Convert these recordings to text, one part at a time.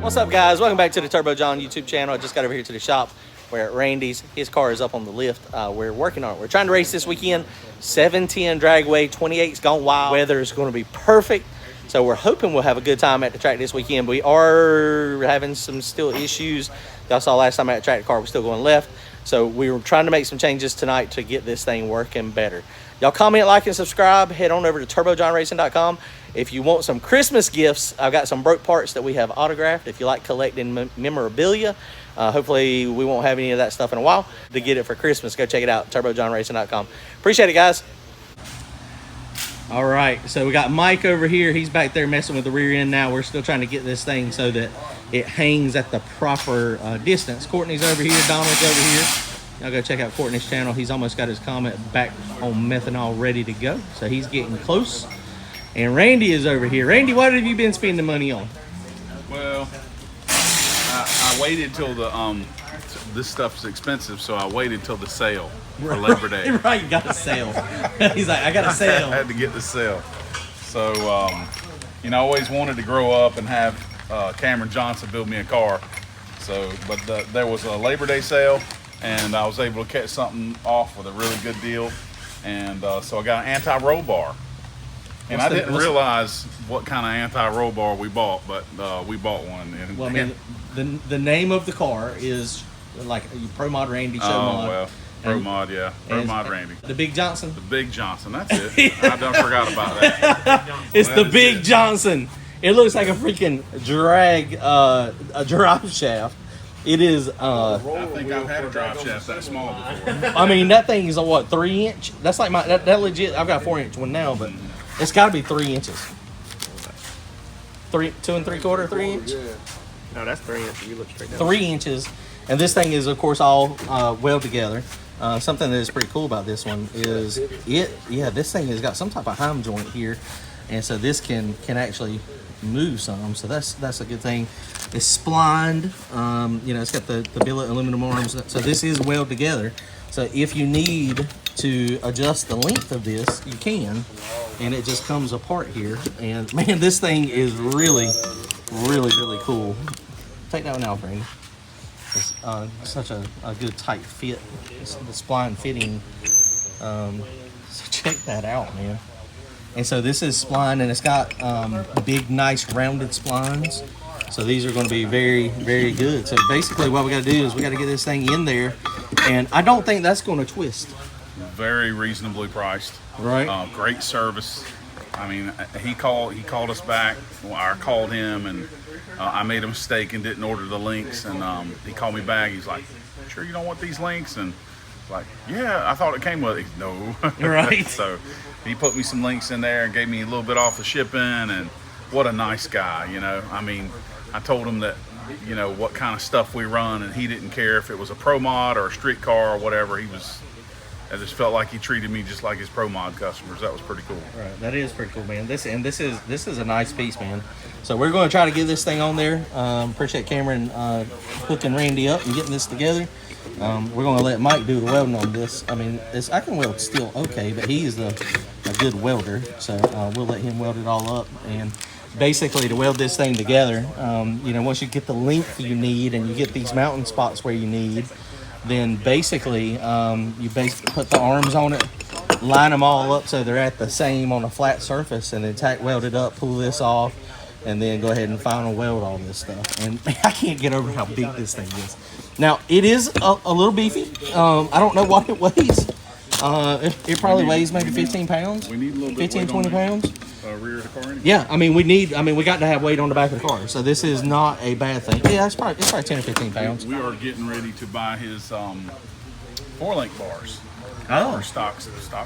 What's up, guys? Welcome back to the Turbo John YouTube channel. I just got over here to the shop. We're at Randy's. His car is up on the lift. We're working on it. We're trying to race this weekend. 710 dragway, 28's gone wild. Weather is going to be perfect. So we're hoping we'll have a good time at the track this weekend. We are having some still issues. Y'all saw last time at the track, the car was still going left. So we were trying to make some changes tonight to get this thing working better. Y'all comment, like, and subscribe. Head on over to turbojohnracing.com. If you want some Christmas gifts, I've got some broke parts that we have autographed. If you like collecting memorabilia, hopefully we won't have any of that stuff in a while. To get it for Christmas, go check it out, turbojohnracing.com. Appreciate it, guys. All right, so we got Mike over here. He's back there messing with the rear end now. We're still trying to get this thing so that it hangs at the proper distance. Courtney's over here, Donald's over here. Y'all go check out Courtney's channel. He's almost got his Comet back on methanol ready to go. So he's getting close. And Randy is over here. Randy, what have you been spending money on? Well, I waited till the this stuff's expensive, so I waited till the sale for Labor Day. Right, you got a sale. He's like, I got a sale. I had to get the sale. So, you know, I always wanted to grow up and have Cameron Johnson build me a car. So, but there was a Labor Day sale, and I was able to catch something off with a really good deal. And so I got an anti-roll bar. And I didn't realize what kind of anti-roll bar we bought, but we bought one. And, well, I mean, the name of the car is like Pro Mod Randy Show Mod. Well, Pro Mod, yeah. Pro Mod Randy. The Big Johnson? The Big Johnson, that's it. I done forgot about that. It's the Big Johnson. It looks like a freaking a drive shaft. It is. I think I've had a drive shaft that small before. I mean, that thing is a what, 3 inch? That's like that legit. I've got a 4-inch one now, but it's got to be 3 inches. 2 3/4, 3 inch. Yeah. No, that's 3 inches. You look straight down. 3 inches, and this thing is, of course, all weld together. Something that is pretty cool about this one is this thing has got some type of heim joint here, and so this can actually move some. So that's a good thing. It's splined. You know, it's got the billet aluminum arms. So this is weld together. So if you need to adjust the length of this, you can, and it just comes apart here. And man, this thing is really, really, really cool. Take that one out, Randy. It's such a good tight fit. It's the spline fitting. So check that out, man. And so this is spline, and it's got big, nice, rounded splines. So these are going to be very, very good. So basically what we got to do is we got to get this thing in there, and I don't think that's going to twist. Very reasonably priced. Right. Great service. I mean, he called us back. Well, I called him, and I made a mistake and didn't order the links. And he called me back. He's like, "Sure you don't want these links?" And like, "Yeah, I thought it came with it." No. Right. So he put me some links in there and gave me a little bit off the shipping. And what a nice guy, you know. I mean, I told him that, you know, what kind of stuff we run, and he didn't care if it was a Pro Mod or a street car or whatever. I just felt like he treated me just like his Pro Mod customers. That was pretty cool. Right, that is pretty cool, man. This is a nice piece, man. So we're going to try to get this thing on there. Appreciate Cameron hooking Randy up and getting this together. We're going to let Mike do the welding on this. I mean, I can weld still okay, but he is a good welder, so we'll let him weld it all up. And basically, to weld this thing together, you know, once you get the length you need and you get these mounting spots where you need, then basically you put the arms on it, line them all up so they're at the same on a flat surface, and then tack weld it up, pull this off, and then go ahead and final weld all this stuff. And man, I can't get over how big this thing is. Now, it is a little beefy. I don't know what it weighs. It probably weighs maybe 15 pounds. We need a little bit 15, 20 pounds. Rear of the car. Yeah, I mean, we got to have weight on the back of the car. So this is not a bad thing. Yeah, it's probably 10 or 15 pounds. We are getting ready to buy his 4-link bars. Oh. Or stock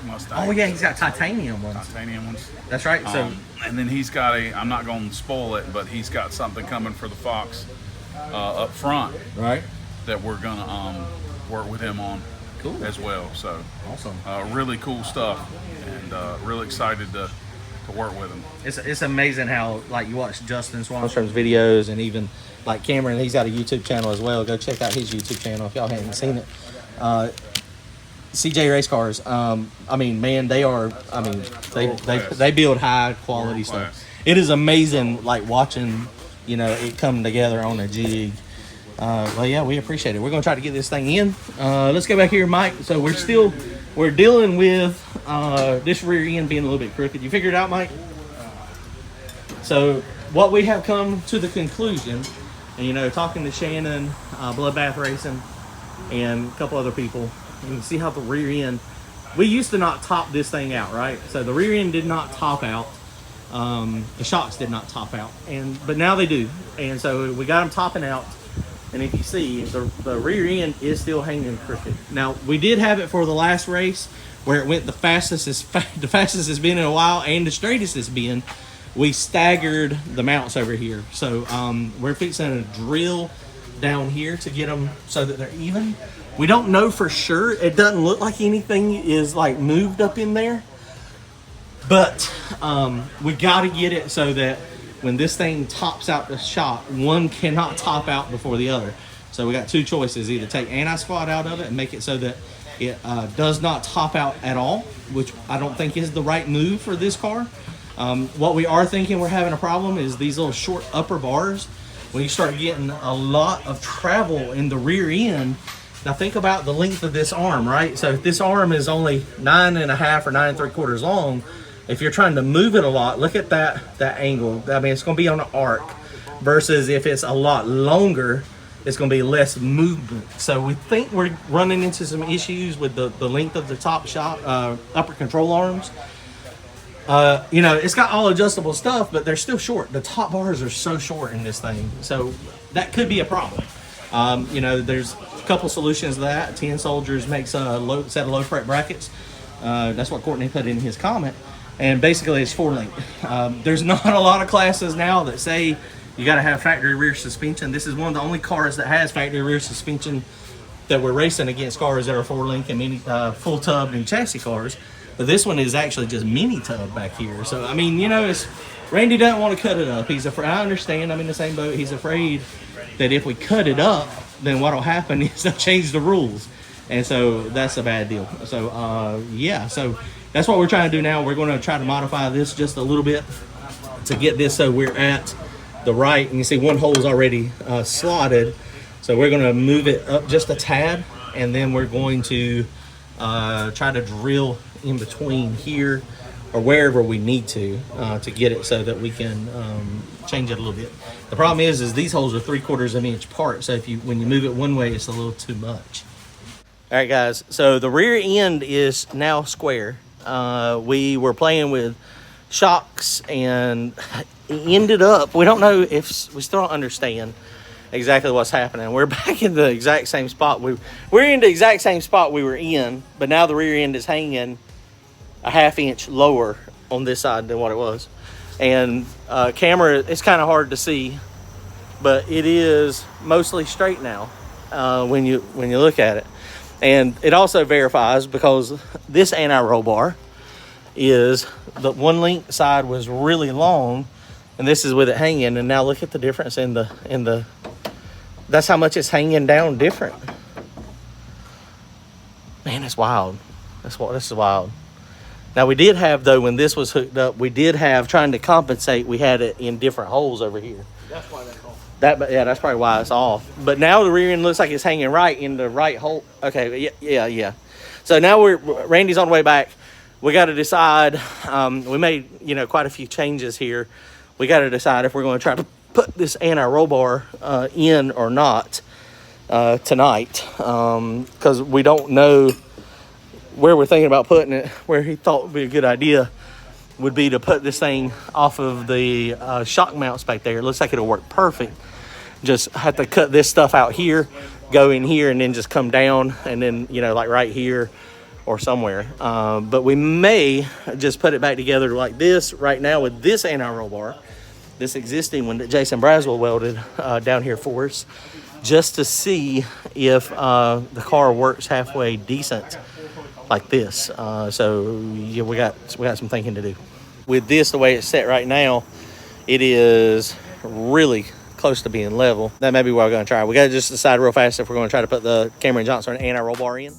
Mustang. Oh, yeah, he's got titanium ones. Titanium ones. That's right. So, and then he's got I'm not going to spoil it, but he's got something coming for the Fox up front. right. That we're going to work with him on. Cool. As well. So Awesome. Really cool stuff, and really excited to work with him. It's amazing how, like, you watch Justin Swanstrom's videos, and even like Cameron, he's got a YouTube channel as well. Go check out his YouTube channel if y'all haven't seen it. CJ Race Cars. I mean, man, they are. I mean, they build high quality stuff. It is amazing, like watching you know, it come together on a jig. Well, yeah, we appreciate it. We're gonna try to get this thing in. Let's go back here, Mike. So we're dealing with this rear end being a little bit crooked. You figured it out, Mike? So what we have come to the conclusion, and you know, talking to Shannon, Bloodbath Racing, and a couple other people, you can see how the rear end, we used to not top this thing out, right? So the rear end did not top out. The shocks did not top out, but now they do. And so we got them topping out. And if you see, the rear end is still hanging crooked. Now, we did have it for the last race where it went the fastest it's been in a while and the straightest it's been. We staggered the mounts over here. So we're fixing to drill down here to get them so that they're even. We don't know for sure. It doesn't look like anything is like moved up in there. But we got to get it so that when this thing tops out the shock, one cannot top out before the other. So we got two choices: either take anti-squat out of it and make it so that it does not top out at all, which I don't think is the right move for this car. What we are thinking we're having a problem is these little short upper bars. When you start getting a lot of travel in the rear end, now think about the length of this arm, right? So if this arm is only 9.5 or 9 3/4 long, if you're trying to move it a lot, look at that angle. I mean, it's going to be on an arc versus if it's a lot longer, it's going to be less movement. So we think we're running into some issues with the length of the top upper control arms. You know, it's got all adjustable stuff, but they're still short. The top bars are so short in this thing. So that could be a problem. You know, there's a couple solutions to that. 10 Soldiers makes a set of low fret brackets. That's what Courtney put in his comment. And basically it's 4-link. There's not a lot of classes now that say you got to have factory rear suspension. This is one of the only cars that has factory rear suspension that we're racing against, cars that are 4-link and mini, full tub and chassis cars. But this one is actually just mini tub back here. So, I mean, you know, Randy doesn't want to cut it up. He's afraid. I understand. I'm in the same boat. He's afraid that if we cut it up, then what'll happen is they'll change the rules. And so that's a bad deal. So, yeah. So that's what we're trying to do now. We're going to try to modify this just a little bit to get this so we're at the right. And you see one hole is already slotted. So we're going to move it up just a tad. And then we're going to try to drill in between here or wherever we need to get it so that we can change it a little bit. The problem is these holes are 3/4 of an inch apart. So when you move it one way, it's a little too much. All right, guys. So the rear end is now square. We were playing with shocks and ended up, we don't know if, we still don't understand exactly what's happening. We're back in the exact same spot. We're in the exact same spot we were in, but now the rear end is hanging a 1/2 inch lower on this side than what it was. And camera, it's kind of hard to see, but it is mostly straight now when you look at it. And it also verifies, because this anti-roll bar is, the 1-link side was really long, and this is with it hanging. And now look at the difference in the that's how much it's hanging down different. Man, it's wild. This is wild. Now we did have, though, when this was hooked up, we did have, trying to compensate, we had it in different holes over here. That's why that's off. Yeah, that's probably why it's off. But now the rear end looks like it's hanging right in the right hole. Okay, yeah. So now Randy's on the way back. We got to decide. We made, quite a few changes here. We got to decide if we're going to try to put this anti-roll bar in or not tonight, because we don't know where we're thinking about putting it. Where he thought would be a good idea would be to put this thing off of the shock mounts back there. It looks like it'll work perfect. Just have to cut this stuff out here, go in here, and then just come down, and then, like right here or somewhere. But we may just put it back together like this right now with this anti-roll bar, this existing one that Jason Braswell welded down here for us, just to see if the car works halfway decent like this. So yeah, we got some thinking to do. With this, the way it's set right now, it is really close to being level. That may be what we're going to try. We got to just decide real fast if we're going to try to put the Cameron Johnson anti-roll bar in.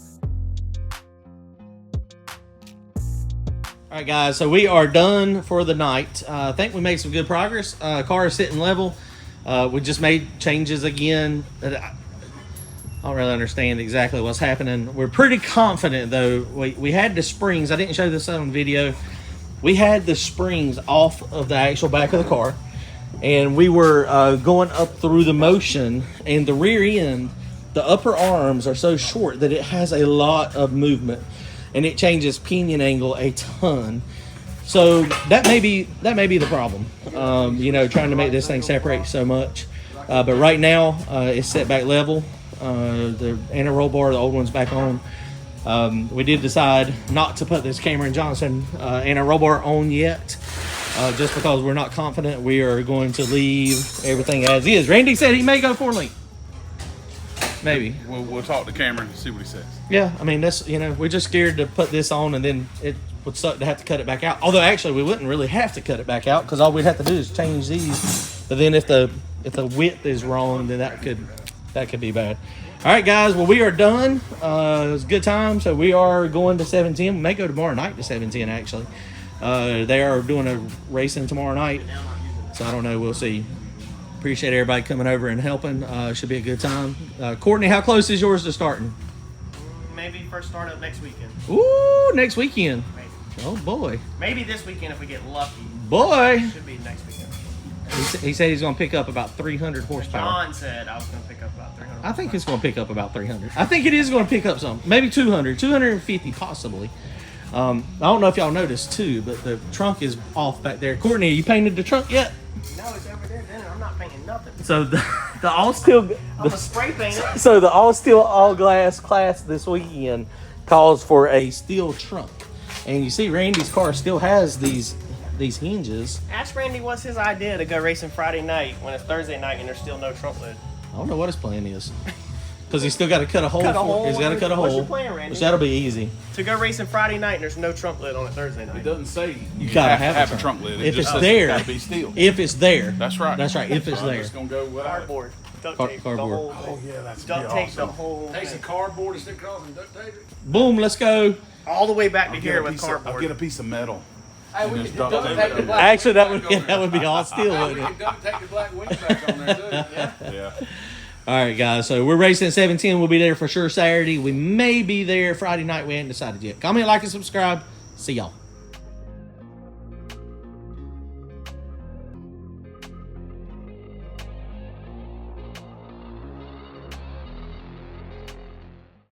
All right, guys, so we are done for the night. I think we made some good progress. Car is sitting level. We just made changes again. I don't really understand exactly what's happening. We're pretty confident, though. We had the springs. I didn't show this on video. We had the springs off of the actual back of the car, and we were going up through the motion, and the rear end, the upper arms are so short that it has a lot of movement, and it changes pinion angle a ton. So that may be the problem, trying to make this thing separate so much. But right now, it's set back level. The anti-roll bar, the old one's back on. We did decide not to put this Cameron Johnson anti-roll bar on yet, just because we're not confident. We are going to leave everything as is. Randy said he may go 4-link. Maybe. We'll talk to Cameron and see what he says. Yeah, I mean, that's, we're just scared to put this on and then it would suck to have to cut it back out. Although, actually, we wouldn't really have to cut it back out because all we'd have to do is change these. But then if the width is wrong, then that could be bad. All right, guys. Well, we are done. It was a good time. So we are going to 710. We may go tomorrow night to 710, actually. They are doing a racing tomorrow night. So I don't know. We'll see. Appreciate everybody coming over and helping. Should be a good time. Courtney, how close is yours to starting? Maybe first start up next weekend. Ooh, next weekend. Maybe. Oh, boy. Maybe this weekend if we get lucky. Boy. Should be next weekend. He said he's going to pick up about 300 horsepower. John said I was going to pick up about 300. I think it's going to pick up about 300. I think it is going to pick up some. Maybe 200, 250 possibly. I don't know if y'all noticed too, but the trunk is off back there. Courtney, you painted the trunk yet? No, it's over there. Then I'm not painting nothing. So the all steel. I'm a spray painter. So the all steel, all glass class this weekend calls for a steel trunk, and you see Randy's car still has these hinges. Ask Randy what's his idea to go racing Friday night when it's Thursday night and there's still no trunk lid. I don't know what his plan is, because he's still got to cut a hole. He's got to cut a hole. What's your plan, Randy? Which that'll be easy. To go racing Friday night and there's no trunk lid on it Thursday night. It doesn't say you gotta have a trunk lid. If it's there, gotta be steel. If it's there, That's right. That's right. If it's I'm there, just gonna go without it. Cardboard. Duct tape. Cardboard. The whole thing. Yeah, that's Duct tape the awesome. whole Take some thing. cardboard and stick across and duct tape it. boom, let's go. All the way back to I'll here get a with piece of- cardboard. I'll get a piece of metal. Hey, we just can duct duct tape tape it the over. black. Actually, that would wing back that would be on all there. steel, We wouldn't can it? duct tape the black wing back on there too. Yeah. Yeah. All right, guys. So we're racing at 710. We'll be there for sure Saturday. We may be there Friday night. We ain't decided yet. Comment, like, and subscribe. See y'all.